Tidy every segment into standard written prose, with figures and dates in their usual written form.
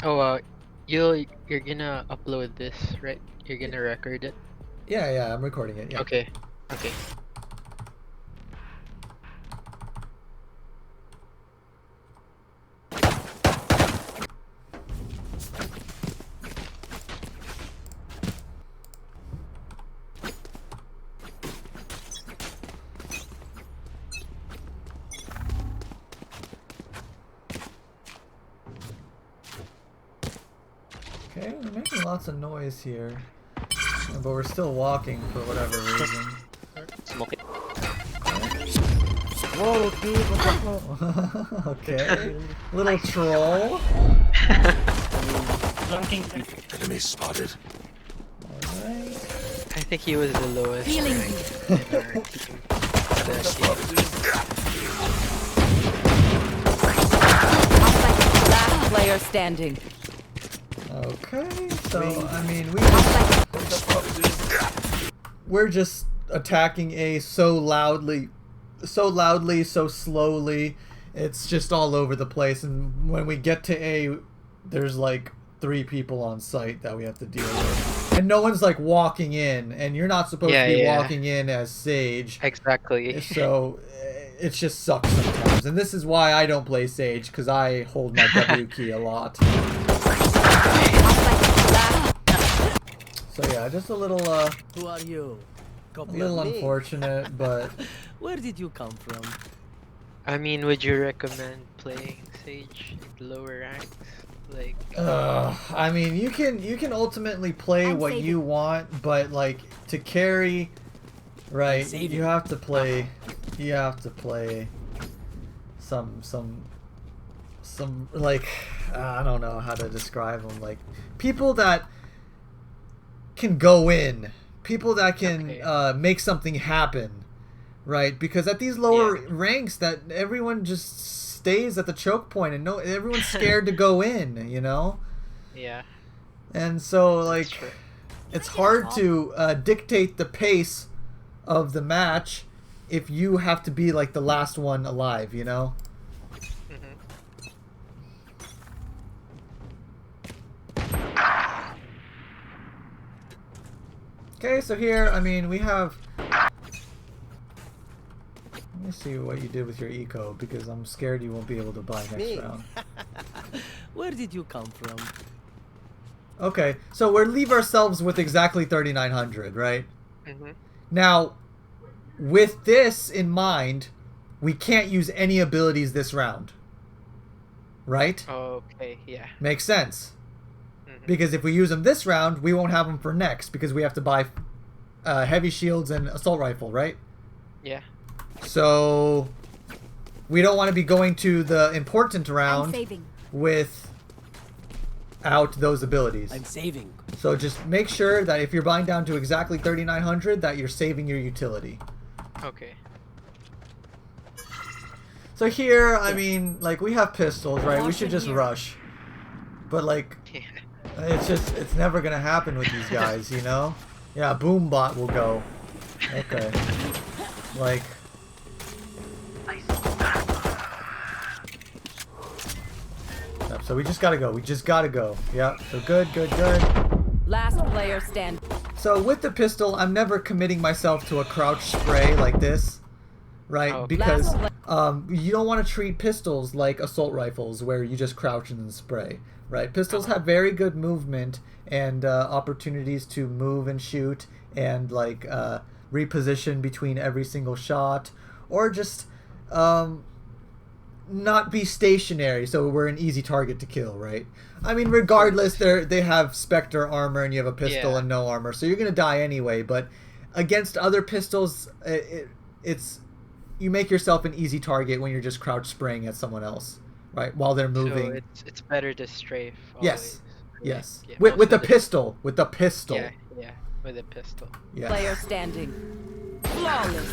Oh, you're gonna upload this, right? You're gonna record it. Yeah, I'm recording it. Yeah. Okay. Okay. Okay, we're making lots of noise here, but we're still walking for whatever reason. Smoke it. Whoa, dude, what the hell? Okay, little troll. Enemy spotted. Alright. I think he was the lowest rank in our team. Last player standing. Okay, so I mean we're just attacking A so loudly, so slowly. It's just all over the place, and when we get to A, there's like 3 people on site that we have to deal with, and no one's like walking in, and you're not supposed to be walking in as Sage. Exactly. So it just sucks sometimes, and this is why I don't play Sage, because I hold my W key a lot. So yeah, just a little Who are you? a little unfortunate, but Where did you come from? I mean, would you recommend playing Sage at lower ranks? Like, I mean, you can ultimately play what you want, but like to carry, right? You have to play some like I don't know how to describe them, like people that can go in, people that can make something happen, right? Because at these lower ranks, that everyone just stays at the choke point, and everyone's scared to go in, you know? yeah. And so like it's hard to dictate the pace of the match if you have to be like the last one alive, you know? Okay, so here, I mean, we have... Let me see what you did with your eco, because I'm scared you won't be able to buy next round. Where did you come from? Okay, so we'll leave ourselves with exactly 3,900, right? Now, with this in mind, we can't use any abilities this round. Right? Okay, yeah. Makes sense. Because if we use them this round, we won't have them for next, because we have to buy heavy shields and assault rifle, right? Yeah. So we don't want to be going to the important round without those abilities. I'm saving. So just make sure that if you're buying down to exactly 3,900, that you're saving your utility. Okay. So here, I mean, like, we have pistols, right? We should just rush. But like, it's never gonna happen with these guys, you know? Yeah, Boombot will go. Okay. Like... Yep, so we just gotta go. We just gotta go. Yep, so good. Last player stand. So with the pistol, I'm never committing myself to a crouch spray like this. Right? Because you don't want to treat pistols like assault rifles where you just crouch and then spray. Right? Pistols have very good movement and opportunities to move and shoot and like reposition between every single shot, or just not be stationary, so we're an easy target to kill, right? I mean, regardless, they have Spectre armor and you have a pistol and no armor, so you're gonna die anyway. But against other pistols, it's you make yourself an easy target when you're just crouch spraying at someone else, right? While they're moving. So it's better to strafe. Yes. Always. Yes. Yeah, With the pistol. With the pistol. Yeah, with a pistol. Yes. Player standing. Flawless.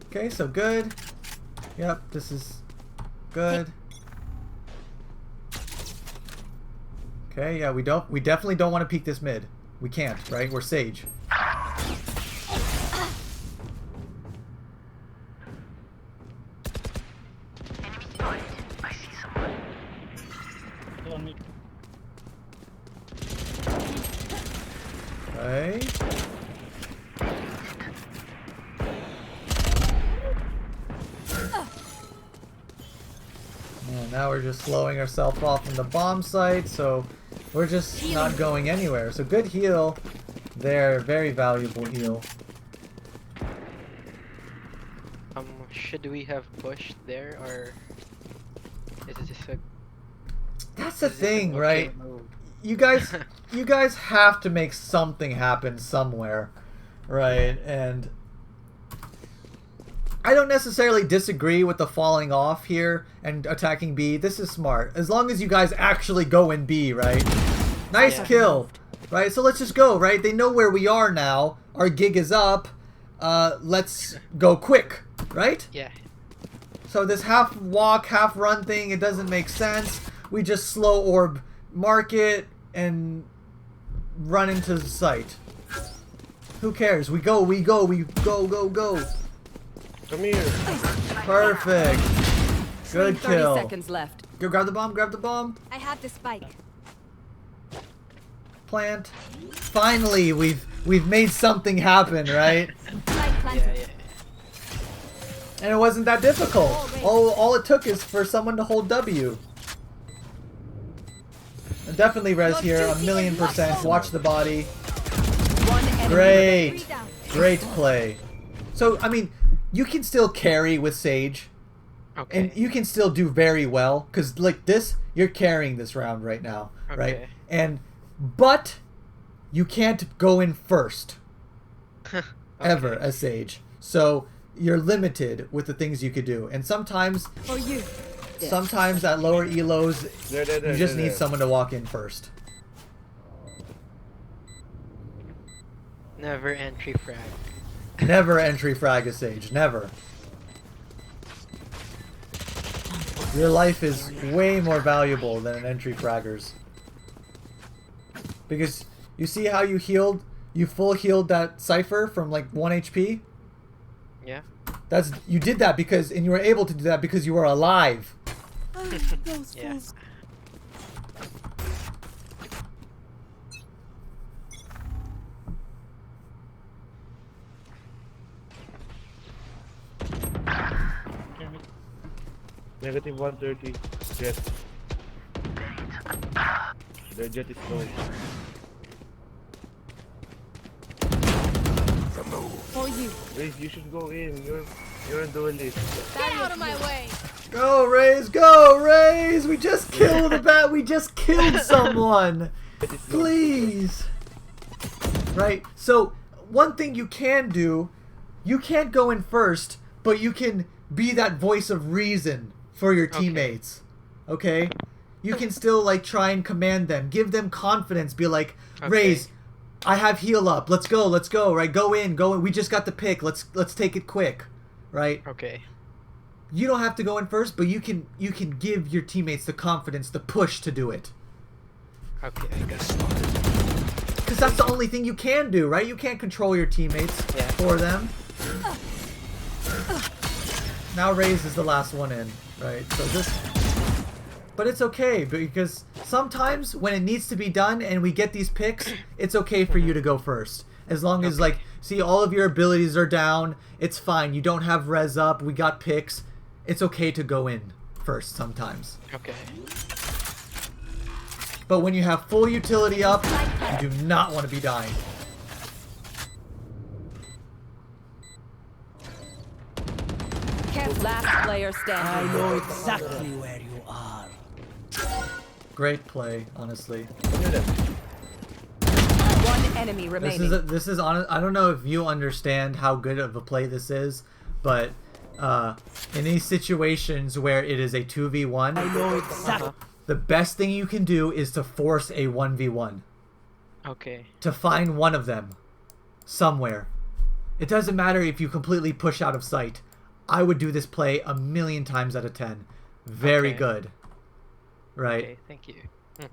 Okay, so good. Yep, this is good. Okay, yeah, we definitely don't want to peek this mid. We can't, right? We're Sage. now we're just slowing ourselves off from the bomb site, so we're just not going anywhere. So good heal there, very valuable heal. Should we have pushed there, or is this a... That's the is this an thing, okay right? move? You guys have to make something happen somewhere, right? And I don't necessarily disagree with the falling off here and attacking B. This is smart. As long as you guys actually go in B, right? Nice kill, right? So let's just go, right? They know where we are now. Our gig is up. Let's go quick, right? Yeah. So this half walk, half run thing, it doesn't make sense. We just slow orb market and run into the site. Who cares? We go, go, go. Come here. Perfect. Good 30 kill. seconds left. Go grab the bomb, grab the bomb. I have the spike. Plant. Finally, we've made something happen, right? Spike planted. Yeah. And it wasn't that difficult. All it took is for someone to hold W. And definitely res here, 1,000,000%. Watch the body. One enemy Great. Three down. Great play. So, I mean, you can still carry with Sage. Okay. And you can still do very well. Because, like this, you're carrying this round right now. Right? Okay. But you can't go in first. Okay. Ever as Sage. So, you're limited with the things you could do. And sometimes... For you. Sometimes at lower elos, There, you just need there. someone to walk in first. Never entry frag. Never entry frag a Sage. Never. Your life is way more valuable than an entry fragger's. Because you see how you healed, you full healed that Cypher from like 1 HP? Yeah. You did that because, and you were able to do that because you were alive. Yeah. Negative 130. Jet. The jet is low. For you. Raze, you should go in. You're a duelist. Get out of my way. Go, Raze! Go, Raze! We just killed a bat. We just killed someone. Jet is low. Please. Right. So one thing you can do, you can't go in first, but you can be that voice of reason for your teammates. Okay. You can still like try and command them, give them confidence. Be like, Raze, I have heal up. Let's go. Right. Go in. We just got the pick. Let's take it quick. Right. Okay. You don't have to go in first, but you can give your teammates the confidence, the push to do it. Okay, I got it. Because that's the only thing you can do, right? You can't control your teammates for them. Now Raze is the last one in, right? So but it's okay, because sometimes when it needs to be done and we get these picks, it's okay for you to go first. As long as, like, see, all of your abilities are down, it's fine. You don't have res up, we got picks. It's okay to go in first sometimes. Okay. But when you have full utility up, you do not want to be dying. Last player I standing. know exactly where you are. Great play, honestly. One enemy remaining. This is honest. I don't know if you understand how good of a play this is, but in these situations where it is a 2v1, I know exactly. the best thing you can do is to force a 1v1. Okay. To find one of them somewhere. It doesn't matter if you completely push out of sight. I would do this play 1,000,000 times out of 10. Very Okay. good. Right? Okay, thank you.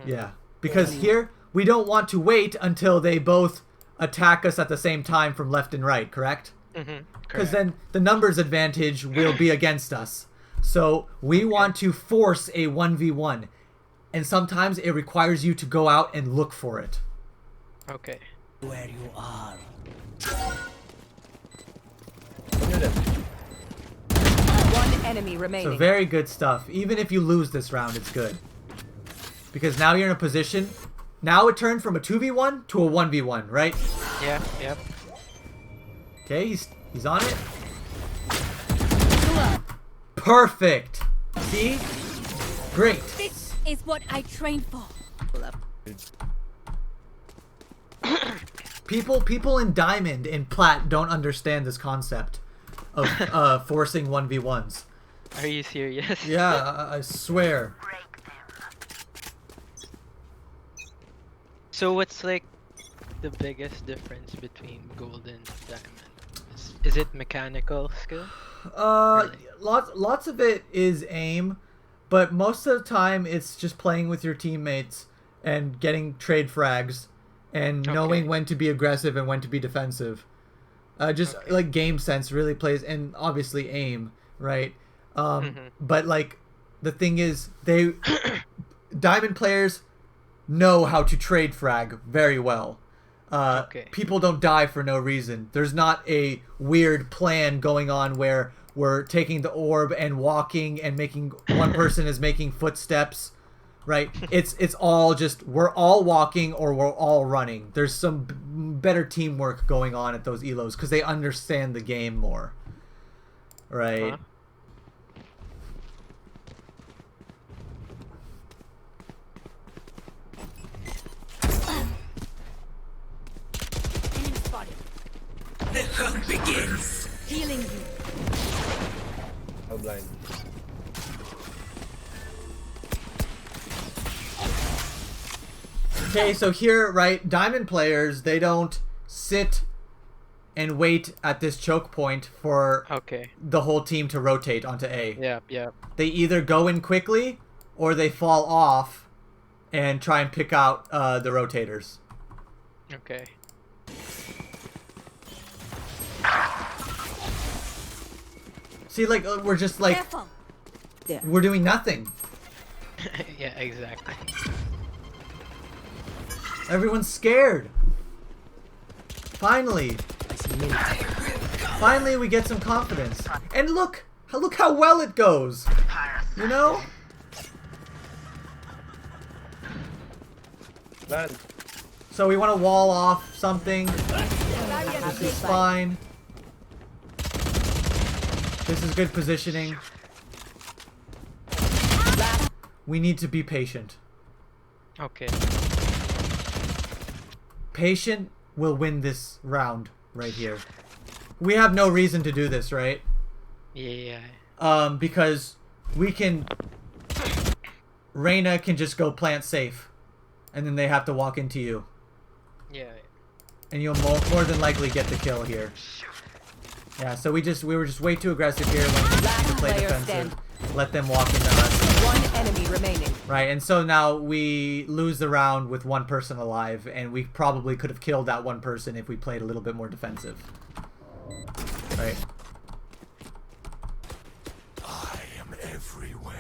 Yeah. Because here, we don't want to wait until they both attack us at the same time from left and right, correct? Because then the numbers advantage will be against us. So we want to force a 1v1. And sometimes it requires you to go out and look for it. Okay. Where you are. One enemy remaining. So very good stuff. Even if you lose this round, it's good. Because now you're in a position... Now it turned from a 2v1 to a 1v1, right? Yeah, yep. Okay, he's on it. Perfect! See? Great. This is what I trained for. People in Diamond and Plat don't understand this concept of forcing 1v1s. Are you serious? Yeah, I swear. So what's like the biggest difference between gold and diamond? Is it mechanical skill? Really? Lots of it is aim, but most of the time it's just playing with your teammates and getting trade frags and knowing when to be aggressive and when to be defensive. Like game sense really plays, and obviously aim, right? But like the thing is, Diamond players know how to trade frag very well. People don't die for no reason. There's not a weird plan going on where we're taking the orb and walking and making one person is making footsteps, right? It's all just we're all walking or we're all running. There's some better teamwork going on at those elos because they understand the game more, right? Enemy spotted. The hunt begins. Healing you. I'm blind. Okay, so here, right, Diamond players, they don't sit and wait at this choke point for the whole team to rotate onto A. Yep. They either go in quickly or they fall off and try and pick out the rotators. Okay. See, like, we're just like, Careful. we're doing nothing. Yeah, exactly. Everyone's scared. Finally. Finally we get some confidence. And look how well it goes. You know? Blind. So we want to wall off something. This is fine. This is good positioning. We need to be patient. Okay. Patient will win this round right here. We have no reason to do this, right? Yeah. Because we can... Reyna can just go plant safe. And then they have to walk into you. Yeah. And you'll more than likely get the kill here. Yeah, so we were just way too aggressive here when we need to play defensive. Let them walk into us. One enemy remaining. Right, and so now we lose the round with one person alive, and we probably could have killed that one person if we played a little bit more defensive. Right. I am everywhere.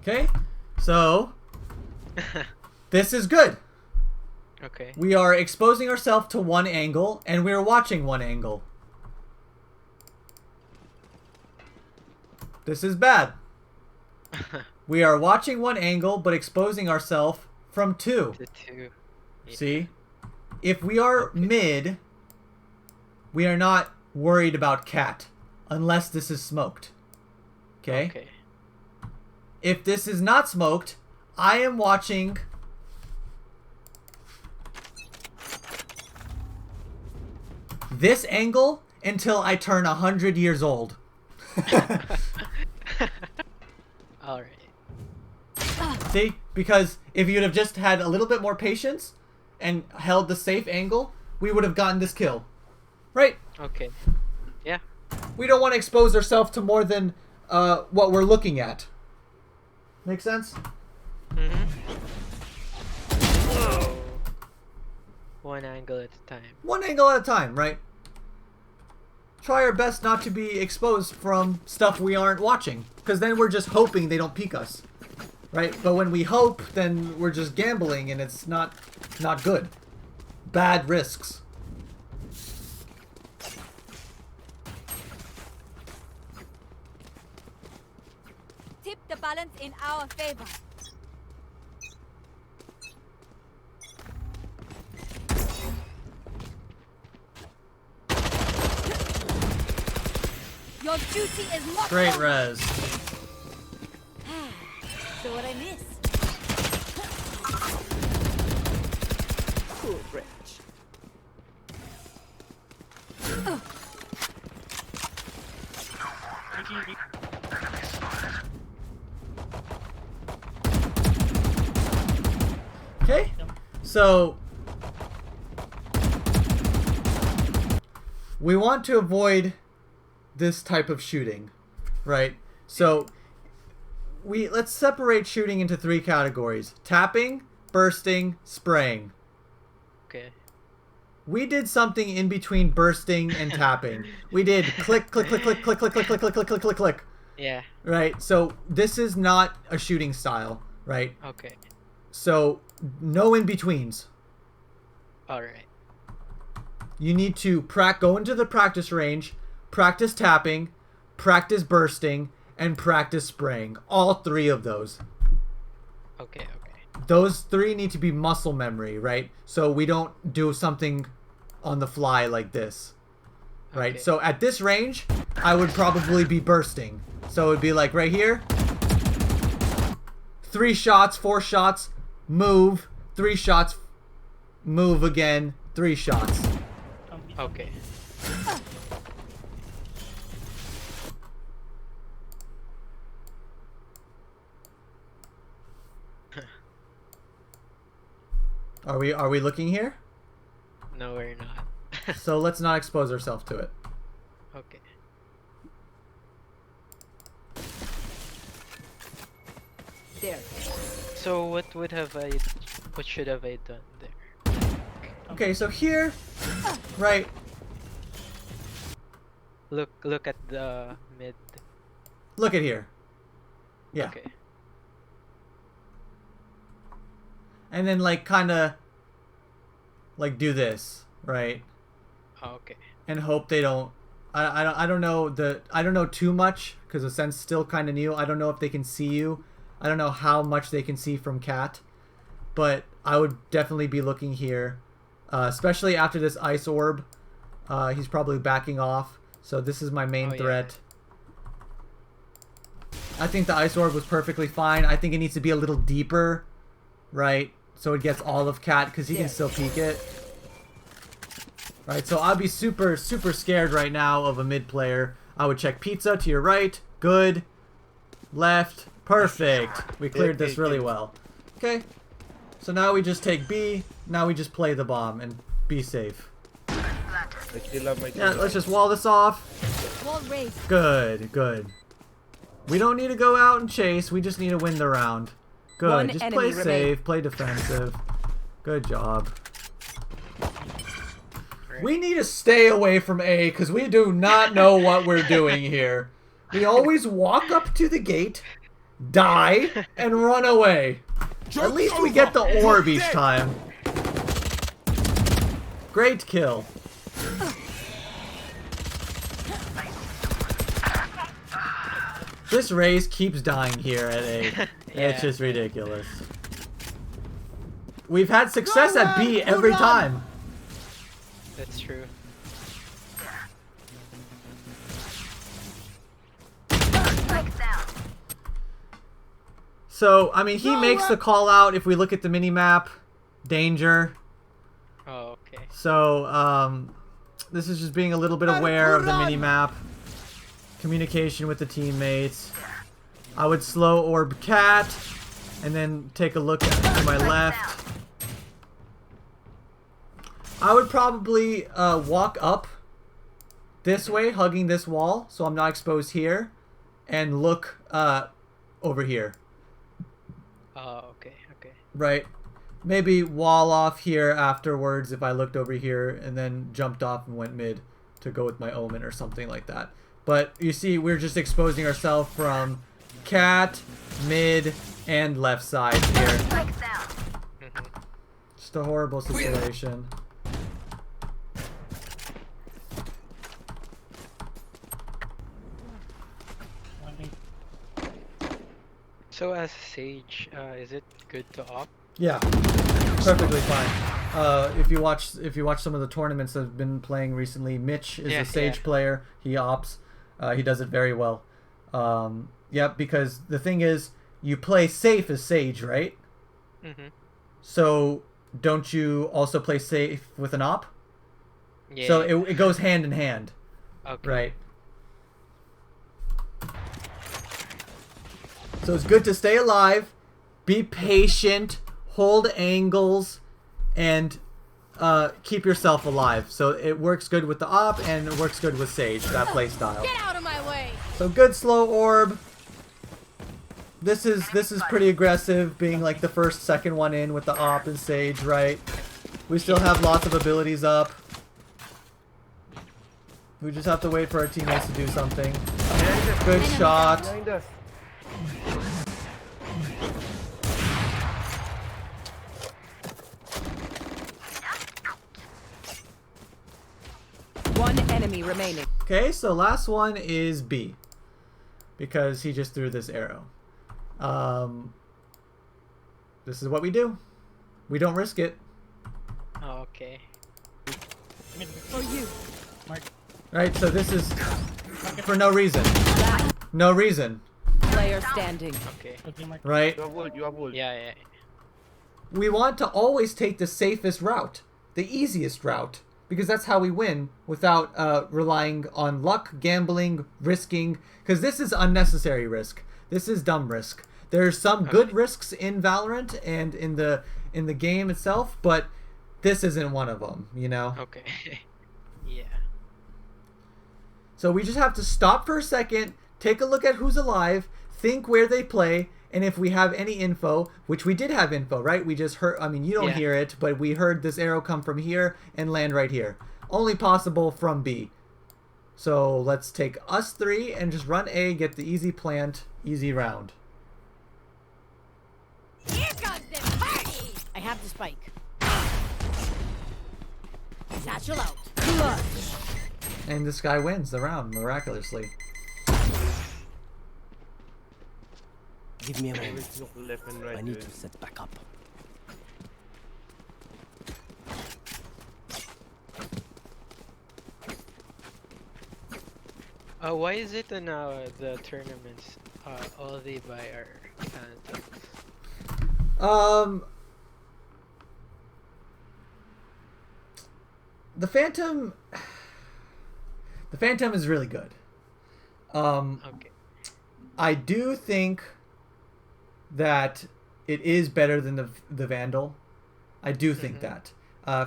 Okay, so this is good. Okay. We are exposing ourselves to one angle, and we are watching one angle. This is bad. We are watching one angle, but exposing ourselves from two. The two. Yeah. See? If we are mid, we are not worried about cat, unless this is smoked. Okay? If this is not smoked, I am watching... this angle until I turn 100 years old. Alright. See? Because if you'd have just had a little bit more patience and held the safe angle, we would have gotten this kill. Right? Okay. Yeah. We don't want to expose ourselves to more than what we're looking at. Make sense? One angle at a time. One angle at a time, right? Try our best not to be exposed from stuff we aren't watching. Because then we're just hoping they don't peek us. right? But when we hope, then we're just gambling, and it's not good. Bad risks. Tip the balance in our favor. Your duty is not Great over. res. So what I miss? Cool bridge. Okay, so we want to avoid this type of shooting, right? So let's separate shooting into 3 categories: tapping, bursting, spraying. Okay. We did something in between bursting and tapping. We did click, click, click, click, click, click, click, click, click, click, click, click, click. Yeah. Right? So this is not a shooting style, right? Okay. So no in-betweens. All right. You need to go into the practice range, practice tapping, practice bursting, and practice spraying. All 3 of those. Okay. Okay. Those 3 need to be muscle memory, right? So we don't do something on the fly like this, right? Okay. So at this range, I would probably be bursting. So it would be like right here. 3 shots, 4 shots, move, 3 shots, move again, 3 shots. Okay. Are we looking here? No, we're not. So let's not expose ourselves to it. Okay. There. So what should have I done there? Okay, so here, right, Look at the mid. look at here. Yeah. Okay. And then like kind of like do this, right? Oh, okay. And hope they don't I don't know too much because Ascent's still kind of new. I don't know if they can see you. I don't know how much they can see from Cat. But I would definitely be looking here. Especially after this ice orb. He's probably backing off. So this is my main Oh, yeah. threat. I think the ice orb was perfectly fine. I think it needs to be a little deeper, right? So it gets all of Cat because he can still peek it. Right, so I'd be super, super scared right now of a mid player. I would check pizza to your right. Good. Left. Perfect. We cleared this really well. Okay. So now we just take B. Now we just play the bomb and be safe. I still have my Yeah, let's just wall this off. Wall raised. Good, good. We don't need to go out and chase. We just need to win the round. Good. One Just enemy play remains. safe. Play defensive. Good job. We need to stay away from A because we do not know what we're doing here. We always walk up to the gate, die, and run away. At least we get the orb each time. Great kill. This race keeps dying here at A. It's Yeah. just ridiculous. We've had success at B every time. That's true. So, I mean, he makes the call out if we look at the mini-map. Danger. Oh, okay. So, this is just being a little bit aware of the mini-map. Communication with the teammates. I would slow orb Cat, and then take a look to my left. I would probably walk up this way, hugging this wall, so I'm not exposed here, and look over here. Oh, okay, okay. Right. Maybe wall off here afterwards if I looked over here and then jumped off and went mid to go with my omen or something like that. But you see, we're just exposing ourselves from Cat, mid, and left side here. Mhm. Just a horrible situation. So as Sage, is it good to opt? Yeah, perfectly fine. If you watch some of the tournaments that I've been playing recently, Mitch is a Sage player. He opts. He does it very well. Yep, because the thing is, you play safe as Sage, right? Mm-hmm. So don't you also play safe with an op? Yeah. So it goes hand in hand. Okay. Right. So it's good to stay alive, be patient, hold angles, and keep yourself alive. So it works good with the op, and it works good with Sage, that playstyle. Get out of my way! So good slow orb. This is pretty aggressive, being like the second one in with the op and Sage, right? We still have lots of abilities up. We just have to wait for our teammates to do something. Good shot. Behind us. One enemy remaining. Okay, so last one is B. Because he just threw this arrow. This is what we do. We don't risk it. Oh, okay. For you. Right, so this is for no reason. No reason. Player standing. Okay. Right? You have ult, you have ult. Yeah. We want to always take the safest route. The easiest route. Because that's how we win without relying on luck, gambling, risking. Because this is unnecessary risk. This is dumb risk. There's some good risks in Valorant and in the game itself, but this isn't one of them, you know? Okay. Yeah. So we just have to stop for a second, take a look at who's alive, think where they play, and if we have any info, which we did have info, right? We just heard, I mean, you don't hear it, but we heard this arrow come from here and land right here. Only possible from B. So let's take us three and just run A, get the easy plant, easy round. Here comes the party! I have the spike. Satchel out. And this guy wins the round, miraculously. Give me a moment. Always look left and right. I need dude. to set back up. Why is it in the tournaments all they buy are phantoms? The Phantom is really good. Okay. I do think that it is better than the Vandal. I do think that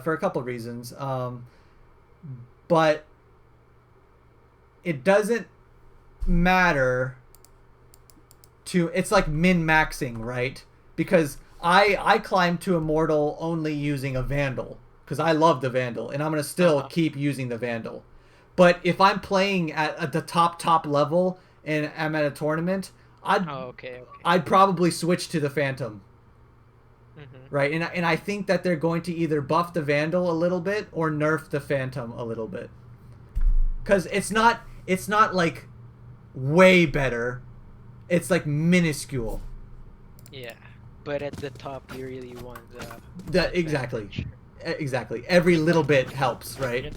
for a couple reasons. But it doesn't matter to, it's like min-maxing, right? Because I climbed to Immortal only using a Vandal because I love the Vandal and I'm going to still keep using the Vandal. But if I'm playing at the top level and I'm at a tournament, I'd probably switch to the Phantom. Right? And I think that they're going to either buff the Vandal a little bit or nerf the Phantom a little bit. Cuz it's not like way better. It's like minuscule. Yeah. But at the top you really want That exactly. Exactly. Every little bit helps, right?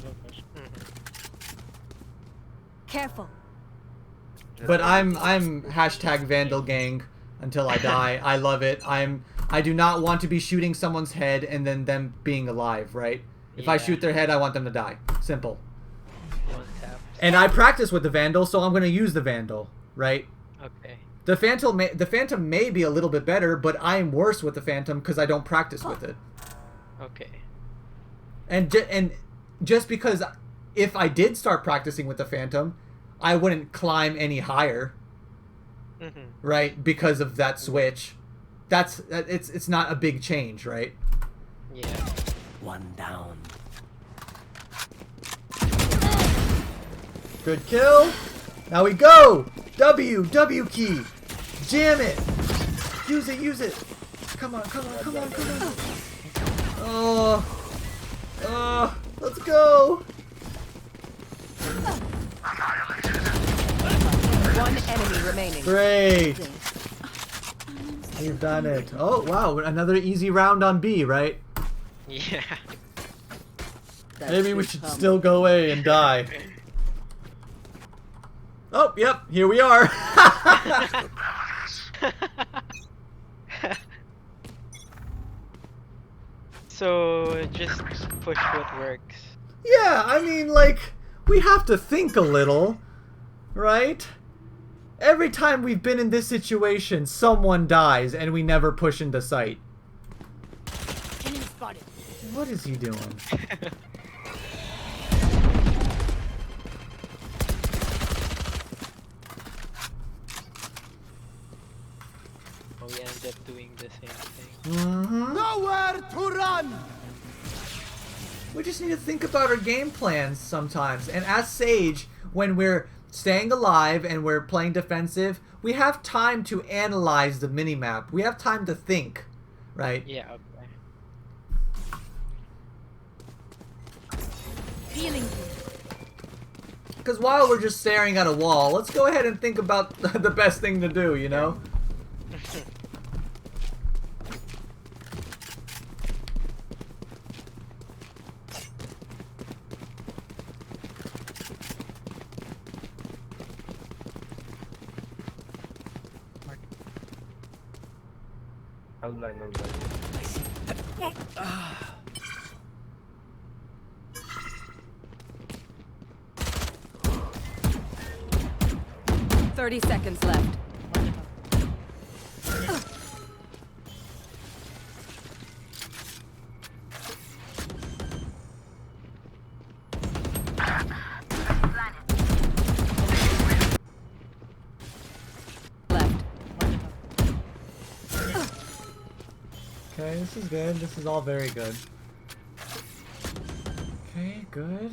Careful. But I'm hashtag Vandal Gang until I die. I love it. I do not want to be shooting someone's head and then them being alive, right? If I shoot their head, I want them to die. Simple. One tap. And I practice with the Vandal, so I'm going to use the Vandal, right? Okay. The Phantom may be a little bit better, but I am worse with the Phantom because I don't practice with it. Okay. And just because if I did start practicing with the Phantom, I wouldn't climb any higher, right? Because of that switch. It's not a big change, right? Yeah. One down. Good kill. Now we go. W key. Jam it. Use it, use it. Come on, come on, come on, come on. Oh. Oh, let's go. One enemy remaining. Great. You've done it. Oh, wow. Another easy round on B, right? Yeah. Maybe we should still go away and die. Oh, yep. Here we are. So just push what works. Yeah, I mean, like, we have to think a little, right? Every time we've been in this situation, someone dies and we never push into sight. Enemy spotted. What is he doing? We end up doing the same thing. Nowhere to run! We just need to think about our game plans sometimes. And as Sage, when we're staying alive and we're playing defensive, we have time to analyze the minimap. We have time to think, right? Yeah, okay. Healing. Because while we're just staring at a wall, let's go ahead and think about the best thing to do, you know? Outline. 30 seconds left. Okay, this is good. This is all very good. Okay, good.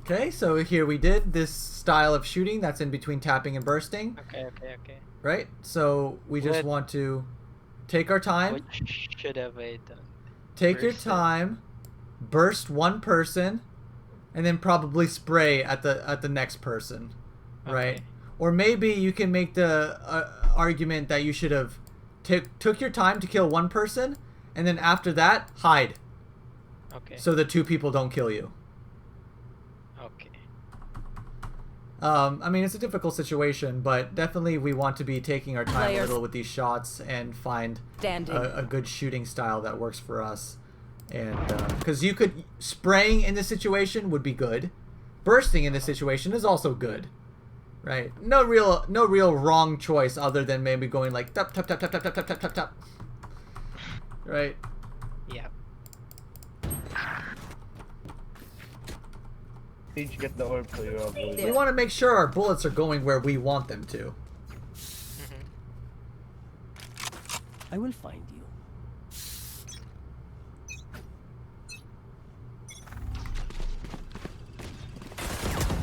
Okay, so here we did this style of shooting that's in between tapping and bursting. Okay. Right? So we just What- want to take our time. What should have I done? Take your Burst it. time, burst one person, and then probably spray at the next person, right? Okay. Or maybe you can make the argument that you should have took your time to kill one person, and then after that hide, Okay. so the two people don't kill you. Okay. I mean, it's a difficult situation, but definitely we want to be taking our time a Players. little with these shots and find Standing. a good shooting style that works for us. And because you could spraying in this situation would be good, bursting in this situation is also good, right? No real wrong choice other than maybe going like tap tap tap tap tap tap tap tap tap tap. Right. Yeah. Each get the orb so you're all going. We want to make sure our bullets are going where we want them to. I will find you.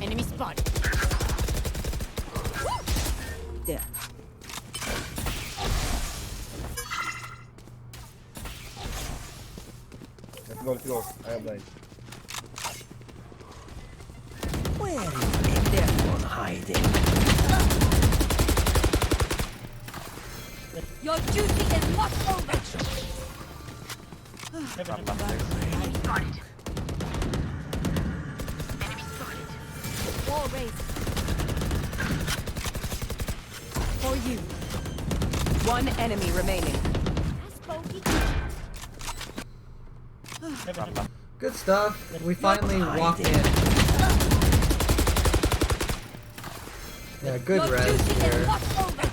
Enemy spotted. There. Let's go. I am blind. Where is everyone hiding? Your duty is not over. Wall raised. For you. One enemy remaining. Good stuff. We finally walked in. Yeah, good Your res duty here. is not over.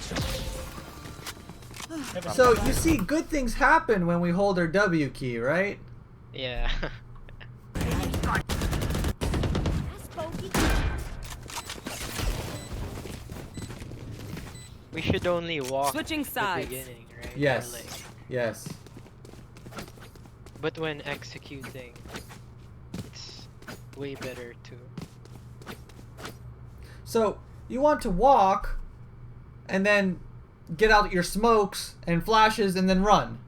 So you see, good things happen when we hold our W key, right? Yeah. We should only walk Switching at the sides. beginning, right? Or Yes. like- Yes. but when executing, it's way better to. So You want to walk, and then get out your smokes and flashes, and then run,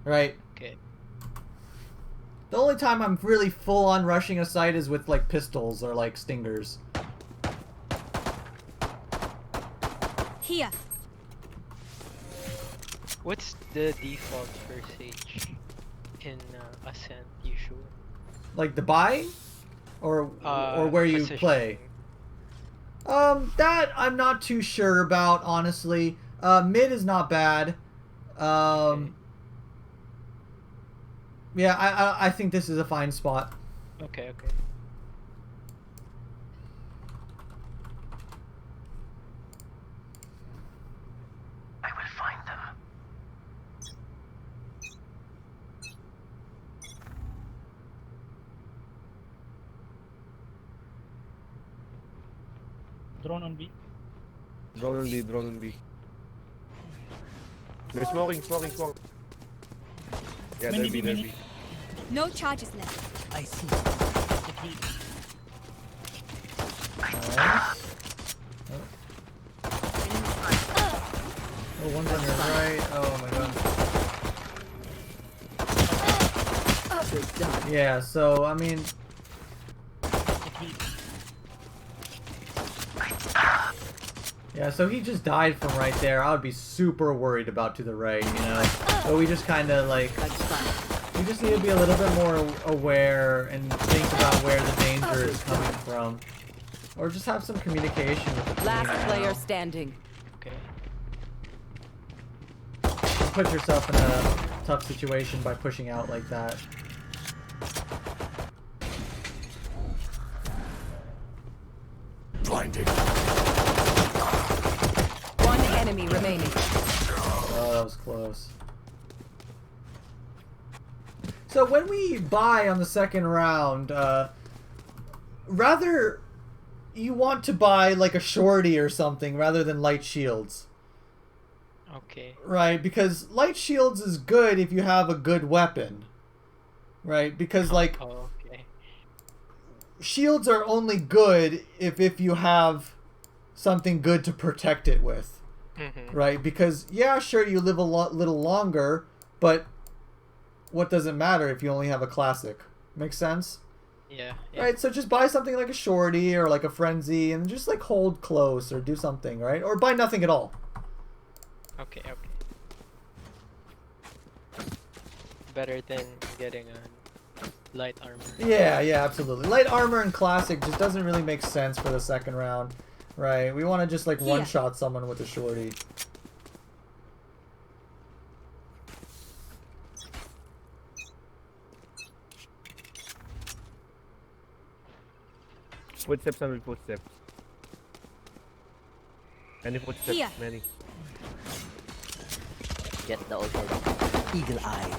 right? Okay. The only time I'm really full on rushing a site is with like pistols or like stingers. Here. What's the default for Sage in Ascent usually? Like the buy, or where you play. Positioning. That I'm not too sure about, honestly. Mid is not bad. Yeah, I think this is a fine spot. Okay, okay. I will find them. Drone on B. Drone on B, drone on B. They're smoking. Yeah, they're B, they're B. No charges left. I see. Nice. Oh, one's on your right. Oh my god. Yeah, so I mean, yeah, so he just died from right there. I would be super worried about to the right, you know. But we just kind of like, we just need to be a little bit more aware and think about where the danger is coming from, or just have some communication with the team. Last player standing. Okay. Put yourself in a tough situation by pushing out like that. Blinded. One enemy remaining. Oh, that was close. So when we buy on the second round, rather you want to buy like a shorty or something rather than light shields. Okay. Right, because light shields is good if you have a good weapon. Right, because like Oh, okay. shields are only good if you have something good to protect it with. Mm-hmm. Right, because yeah, sure, you live a little longer, but what does it matter if you only have a classic? Makes sense? Yeah, yeah. Right, so just buy something like a shorty or like a frenzy and just like hold close or do something, right? Or buy nothing at all. Okay, okay. Better than getting a light armor. Yeah, absolutely. Light armor and classic just doesn't really make sense for the second round, right? We want to just like one-shot someone with a shorty. Footsteps under footsteps. Many footsteps, Here. many. Get the ultra. Eagle eye.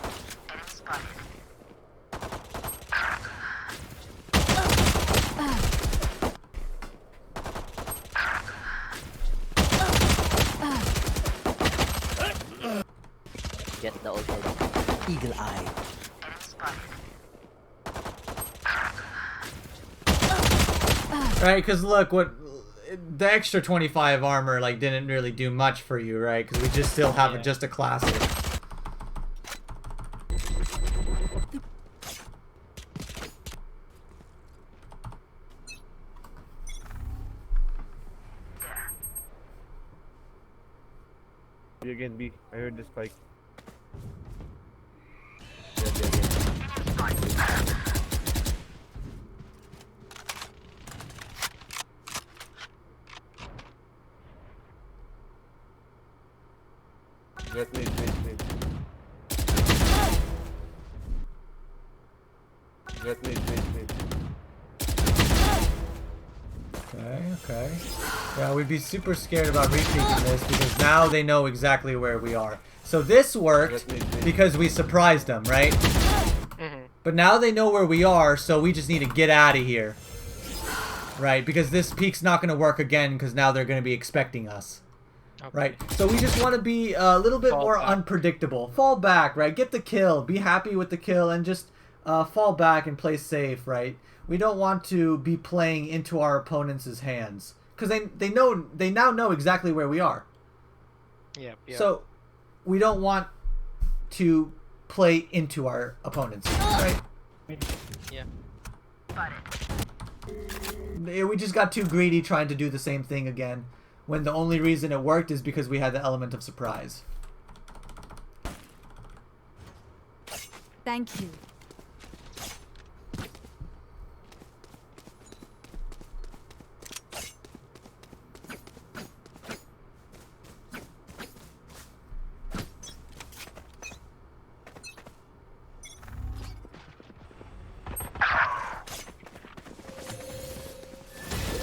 Get the ultra. Eagle eye. Right, because look, what the extra 25 armor like didn't really do much for you, right? Because we just still have just a classic. B again, B. I heard the spike. Jet mid. Jet mid. Okay. Yeah, we'd be super scared about repeating this because now they know exactly where we are. So this worked because we surprised them, right? Mm-hmm. But now they know where we are, so we just need to get out of here. Right, because this peek's not going to work again because now they're going to be expecting us. Okay. Right, so we just want to be a little bit more unpredictable. Fall back, right? Get the kill. Be happy with the kill and just fall back and play safe, right? We don't want to be playing into our opponents' hands. because they now know exactly where we are. Yep. So we don't want to play into our opponents, right? Yeah. We just got too greedy trying to do the same thing again, when the only reason it worked is because we had the element of surprise. Thank you.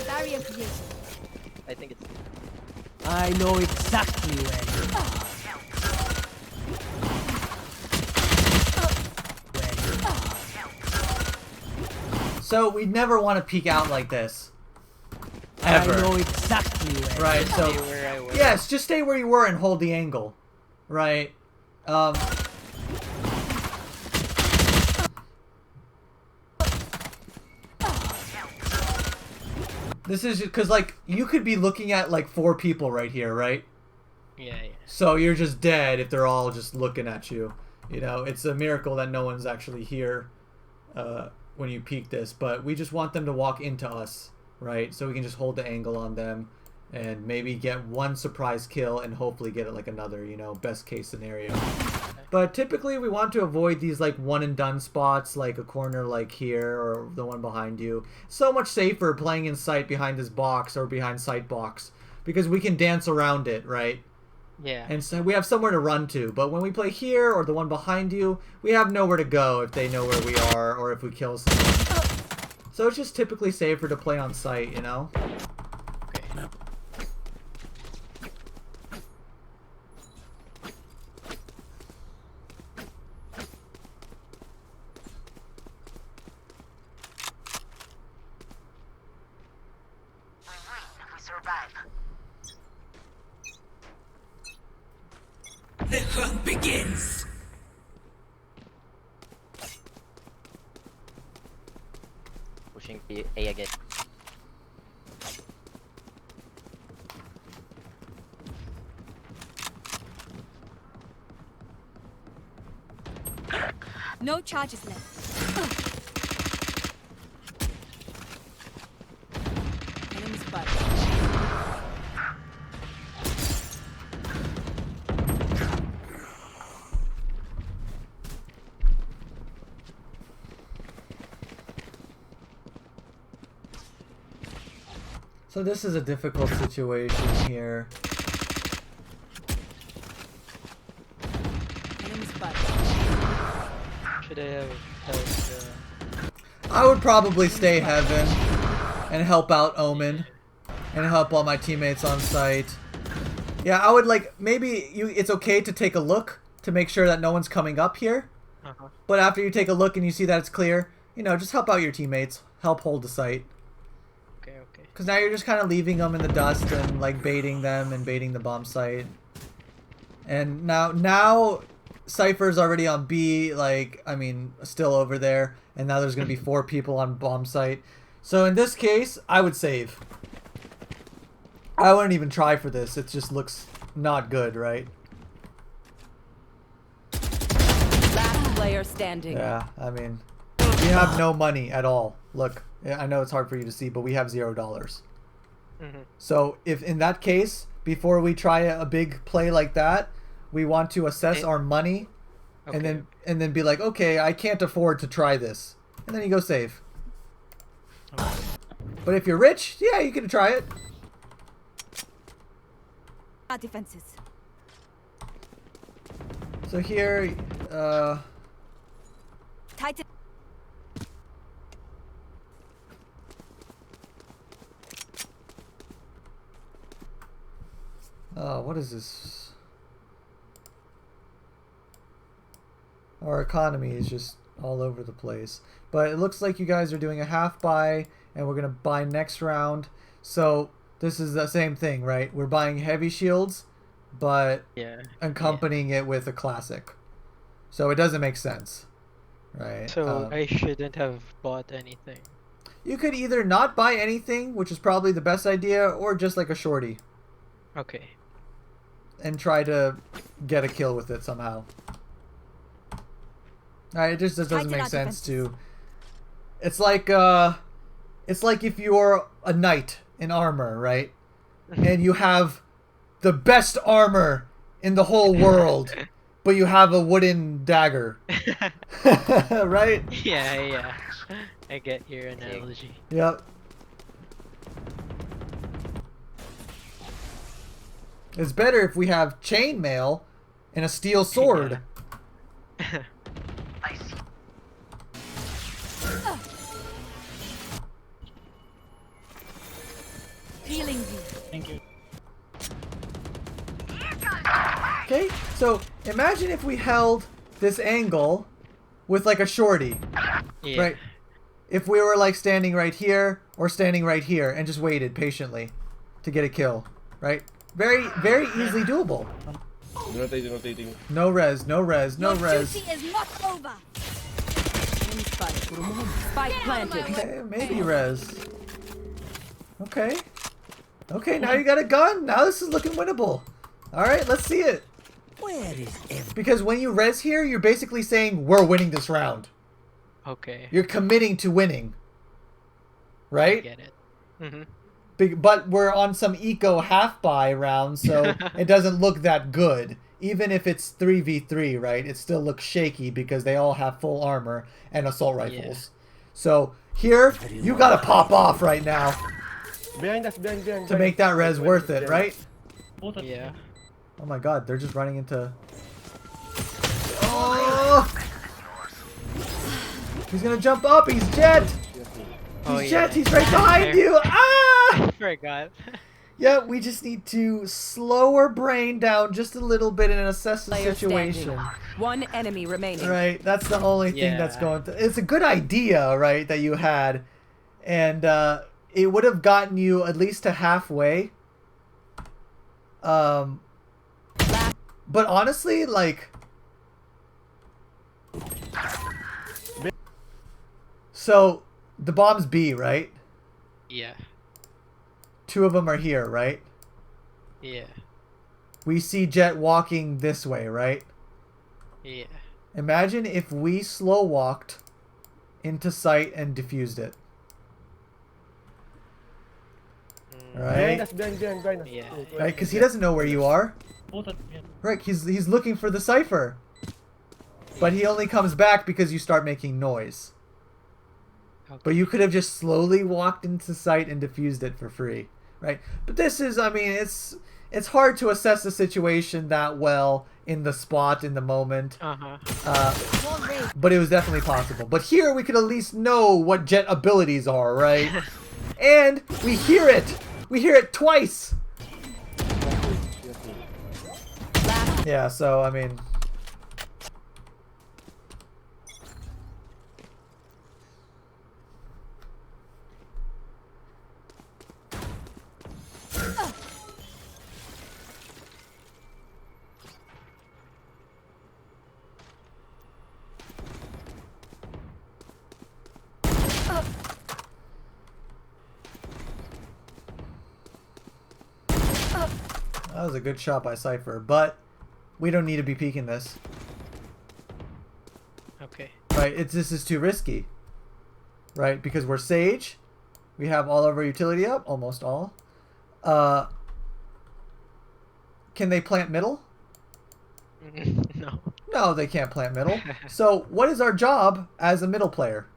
Barrier created. I think it's. I know exactly where you are. So we never want to peek out like this. Ever. I know exactly where. Right, so Stay where I was. yes, just stay where you were and hold the angle. Right. This is because, like, you could be looking at, like, 4 people right here, right? Yeah. So you're just dead if they're all just looking at you. You know, it's a miracle that no one's actually here when you peek this. But we just want them to walk into us, right? So we can just hold the angle on them and maybe get one surprise kill and hopefully get it, like, another, you know, best case scenario. But typically we want to avoid these, like, one and done spots, like a corner like here or the one behind you. So much safer playing in sight behind this box or behind sight box because we can dance around it, right? Yeah. And so we have somewhere to run to. But when we play here or the one behind you, we have nowhere to go if they know where we are or if we kill someone. So it's just typically safer to play on sight, you know? Okay. The hunt begins. Pushing A again. No charges left. Enemy's butt. So this is a difficult situation here. Enemy's butt. Should I have helped? I would probably stay heaven and help out Omen and help all my teammates on site. Yeah, I would, like, maybe it's okay to take a look to make sure that no one's coming up here. But after you take a look and you see that it's clear, you know, just help out your teammates. Help hold the site. Okay. Because now you're just kind of leaving them in the dust and, like, baiting them and baiting the bomb site. And now Cypher's already on B, like, I mean, still over there. And now there's going to be 4 people on bomb site. So in this case, I would save. I wouldn't even try for this. It just looks not good, right? Last player standing. Yeah, I mean, we have no money at all. Look, I know it's hard for you to see, but we have $0. So if in that case, before we try a big play like that, we want to assess our money and then be like, okay, I can't afford to try this. And then you go save. But if you're rich, yeah, you can try it. Our defenses. So here, Titan. what is this? Our economy is just all over the place. But it looks like you guys are doing a half buy, and we're going to buy next round. So this is the same thing, right? We're buying heavy shields, but accompanying it with a classic. So it doesn't make sense, right? So I shouldn't have bought anything. You could either not buy anything, which is probably the best idea, or just like a shorty. Okay. And try to get a kill with it somehow. It just doesn't make sense to... It's like if you're a knight in armor, right? And you have the best armor in the whole world, but you have a wooden dagger. Right? Yeah. I get your analogy. Yep. It's better if we have chainmail and a steel sword. Yeah. Healing you. Thank you. Okay, so imagine if we held this angle with like a shorty, Yeah. right? If we were like standing right here or standing right here and just waited patiently to get a kill, right? Very, very easily doable. Rotating. No res, no res, no Your res. duty is not over. Spike planted. Okay, maybe res. Okay. Okay, now you got a gun. Now this is looking winnable. Alright, let's see it. Where is everyone? Because when you res here, you're basically saying, we're winning this round. Okay. You're committing to winning. Right? Get it. Mm-hmm. But we're on some eco half-buy round, so it doesn't look that good. Even if it's 3v3, right? It still looks shaky because they all have full armor and assault rifles. So here, you gotta pop off right now Behind us, behind. to make that res worth it, right? Yeah. Oh my god, they're just running into... Oh! He's gonna jump up, he's Jet! He's Jet, he's right behind you! Ah! I forgot. Yeah, we just need to slow our brain down just a little bit and assess the Player situation. standing. One enemy remaining. Right, that's the only thing that's Yeah. going to... It's a good idea, right, that you had. And it would have gotten you at least to halfway. But honestly, like... So, the bomb's B, right? Yeah. 2 of them are here, right? Yeah. We see Jet walking this way, right? Yeah. Imagine if we slow walked into sight and diffused it. Behind Right? us, behind us. Yeah. Right? Because he doesn't know where you are. Right? He's looking for the cipher. But he only comes back because you start making noise. But you could have just slowly walked into sight and diffused it for free. Right? But this is, I mean, it's hard to assess the situation that well in the spot, in the moment. But it was definitely possible. But here we could at least know what Jet abilities are, right? And we hear it! We hear it twice! Yeah, so, I mean... That was a good shot by Cypher, but we don't need to be peeking this. Okay. Right, this is too risky. Right, because we're Sage. We have all of our utility up, almost all. Can they plant middle? No. No, they can't plant middle. So, what is our job as a middle player?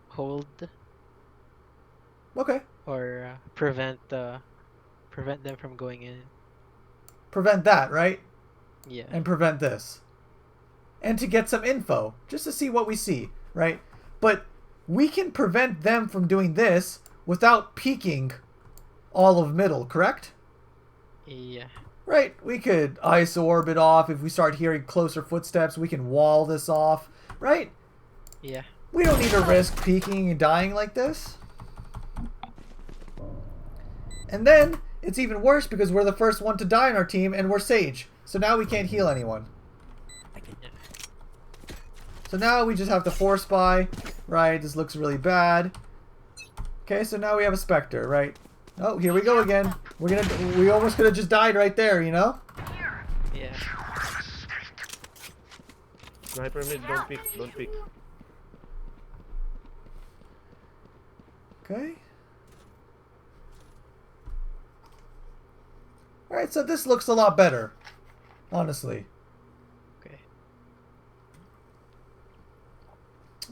Hold Okay. or prevent them from going in. Prevent that, right? Yeah. And prevent this. And to get some info, just to see what we see, right? But we can prevent them from doing this without peeking all of middle, correct? Yeah. Right, we could ice orb it off. If we start hearing closer footsteps, we can wall this off, right? Yeah. We don't need to risk peeking and dying like this. And then, it's even worse because we're the first one to die on our team and we're Sage. So now we can't heal anyone. So So now we just have to force buy, right? This looks really bad. Okay, so now we have a Spectre, right? Oh, here we go again. We almost could have just died right there, you know? Yeah. Sniper mid, don't pick, don't pick. Okay. Alright, so this looks a lot better. Honestly. Okay.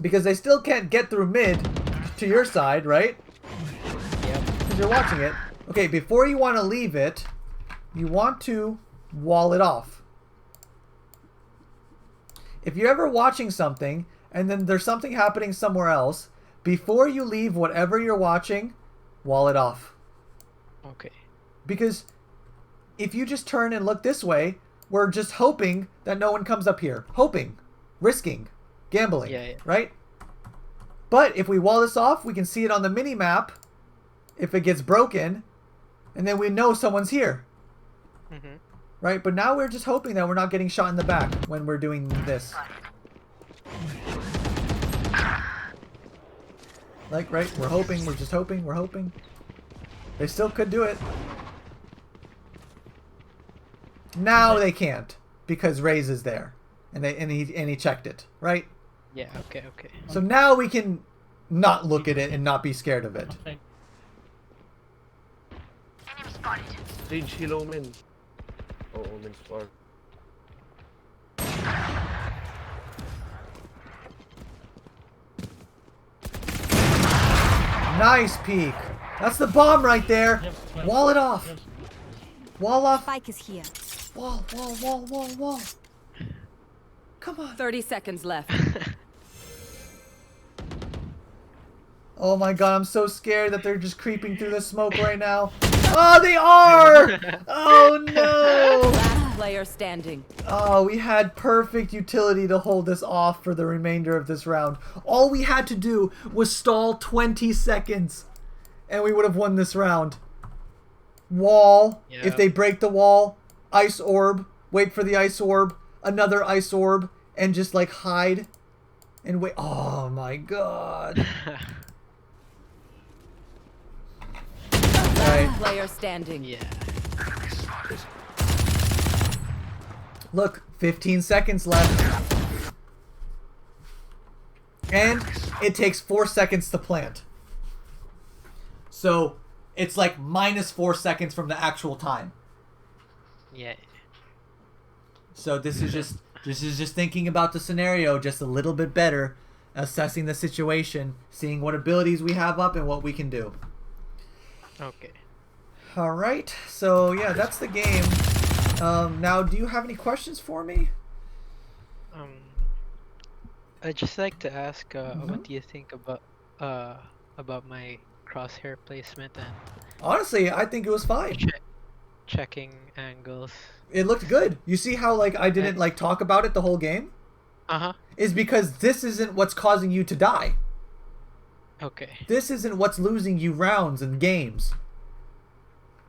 Because they still can't get through mid to your side, right? Yep. Because you're watching it. Okay, before you want to leave it, you want to wall it off. If you're ever watching something and then there's something happening somewhere else, before you leave whatever you're watching, wall it off. Okay. Because if you just turn and look this way, we're just hoping that no one comes up here. Hoping. Risking. Gambling. Yeah, yeah. Right? But if we wall this off, we can see it on the mini-map if it gets broken, and then we know someone's here. Mm-hmm. Right? But now we're just hoping that we're not getting shot in the back when we're doing this. Like, right? We're hoping, we're just hoping, we're hoping. They still could do it. Now they can't because Raze is there, and he checked it, right? Yeah. Okay. Okay. So now we can not look at it and not be scared of it. Stage heal Omen. Oh, Omen's far. Nice peek. That's the bomb right there. Wall it off. Wall off. Spike is here. Wall, wall, wall, wall, wall. Come on. 30 seconds left. Oh my god, I'm so scared that they're just creeping through the smoke right now. Oh, they are! Oh no! Last player standing. Oh, we had perfect utility to hold this off for the remainder of this round. All we had to do was stall 20 seconds, and we would have won this round. Wall. Yeah. If they break the wall, ice orb. Wait for the ice orb. Another ice orb. And just like hide. And wait. Oh my god. Last player standing. Yeah. Look, 15 seconds left. And it takes 4 seconds to plant. So it's like minus 4 seconds from the actual time. Yeah. So this is just thinking about the scenario just a little bit better, assessing the situation, seeing what abilities we have up and what we can do. Okay. All right. So yeah, that's the game. Now, do you have any questions for me? I'd just like to ask, what do you think about my crosshair placement and Honestly, I think it was fine. checking angles? It looked good. You see how like I didn't like talk about it the whole game? Uh-huh. Is because this isn't what's causing you to die. Okay. This isn't what's losing you rounds and games.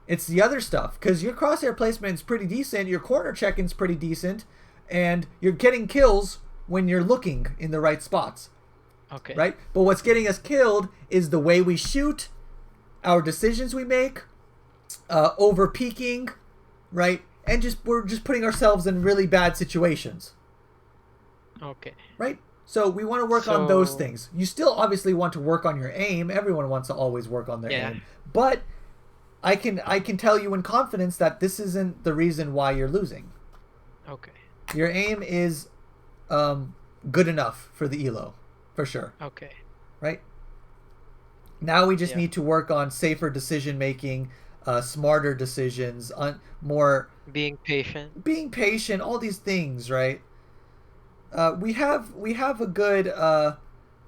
It's the other stuff. Because your crosshair placement's pretty decent, your corner checking's pretty decent, and you're getting kills when you're looking in the right spots. Okay. Right? But what's getting us killed is the way we shoot, our decisions we make, over peeking, right? And we're just putting ourselves in really bad situations. Okay. Right? So we want to work on those things. You still obviously want to work on your aim. Everyone wants to always work on their aim. But I can tell you in confidence that this isn't the reason why you're losing. Okay. Your aim is good enough for the elo, for sure. Okay. Right? Now we just need to work on safer decision making, smarter decisions, more being patient, all these things, right? We have a good on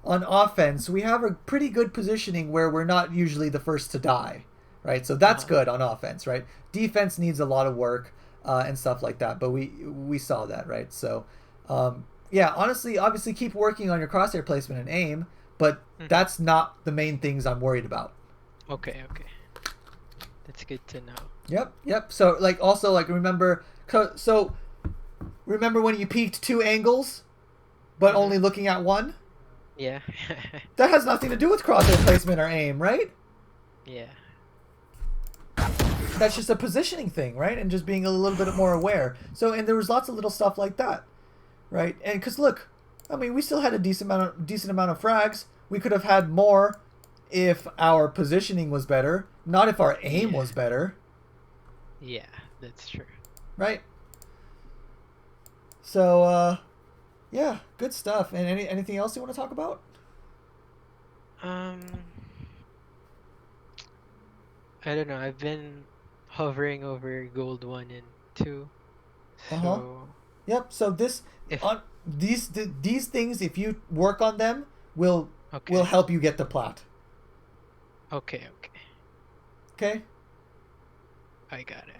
offense. We have a pretty good positioning where we're not usually the first to die, right? So that's good on offense, right? Defense needs a lot of work and stuff like that, but we saw that, right? So yeah, honestly, obviously keep working on your crosshair placement and aim, but that's not the main things I'm worried about. Okay. That's good to know. Yep. So like also like remember when you peeked 2 angles, but only looking at one. Yeah. That has nothing to do with crosshair placement or aim, right? Yeah. That's just a positioning thing, right? And just being a little bit more aware. So, and there was lots of little stuff like that, right? And because look, I mean, we still had a decent amount of frags. We could have had more if our positioning was better, not if our aim was better. Yeah, that's true. Right? So, yeah, good stuff. And anything else you want to talk about? I don't know. I've been hovering over gold 1 and 2. Uh-huh. So Yep. So if these things, if you work on them, will okay. help you get the plat. Okay. Okay. I got it.